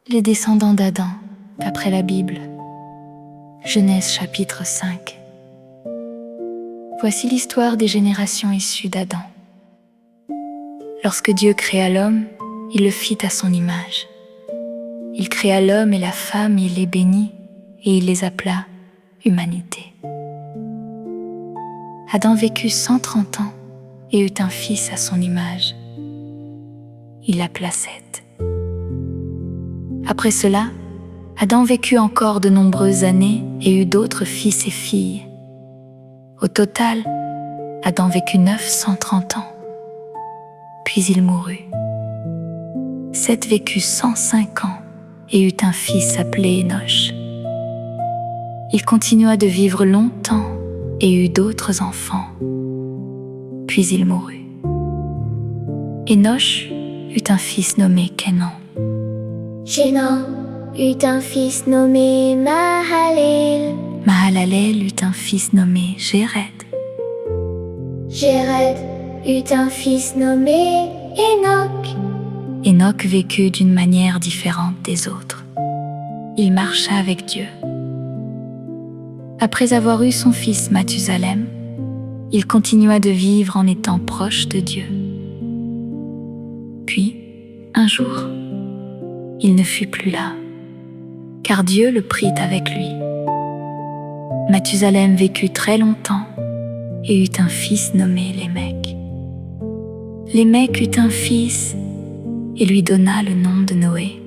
Les descendants d'Adam, d'après la Bible. Genèse chapitre 5. Voici l'histoire des générations issues d'Adam. Lorsque Dieu créa l'homme, il le fit à son image. Il créa l'homme et la femme, il les bénit, et il les appela humanité. Adam vécut 130 ans et eut un fils à son image. Il l'appela Seth. Après cela, Adam vécut encore de nombreuses années et eut d'autres fils et filles. Au total, Adam vécut 930 ans. Puis il mourut. Seth vécut 105 ans et eut un fils appelé Enoch. Il continua de vivre longtemps et eut d'autres enfants. Puis il mourut. Enoch eut un fils nommé Kénan. Kénan eut un fils nommé Mahalalel. Mahalalel eut un fils nommé Jéred. Jéred eut un fils nommé Enoch. Enoch vécut d'une manière différente des autres. Il marcha avec Dieu. Après avoir eu son fils Mathusalem, il continua de vivre en étant proche de Dieu. Puis, un jour, il ne fut plus là, car Dieu le prit avec lui. Mathusalem vécut très longtemps et eut un fils nommé Lémec. Lémec eut un fils et lui donna le nom de Noé.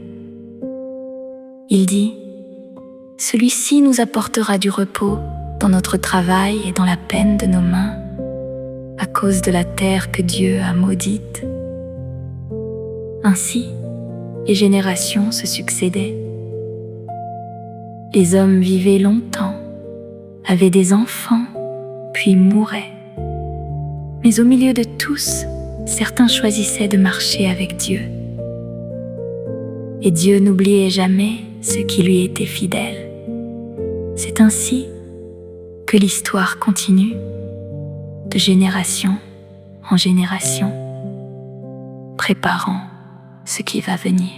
Il dit : « Celui-ci nous apportera du repos dans notre travail et dans la peine de nos mains, à cause de la terre que Dieu a maudite. » Ainsi, les générations se succédaient. Les hommes vivaient longtemps, avaient des enfants, puis mouraient. Mais au milieu de tous, certains choisissaient de marcher avec Dieu. Et Dieu n'oubliait jamais ceux qui lui étaient fidèles. C'est ainsi que l'histoire continue, de génération en génération, préparant ce qui va venir.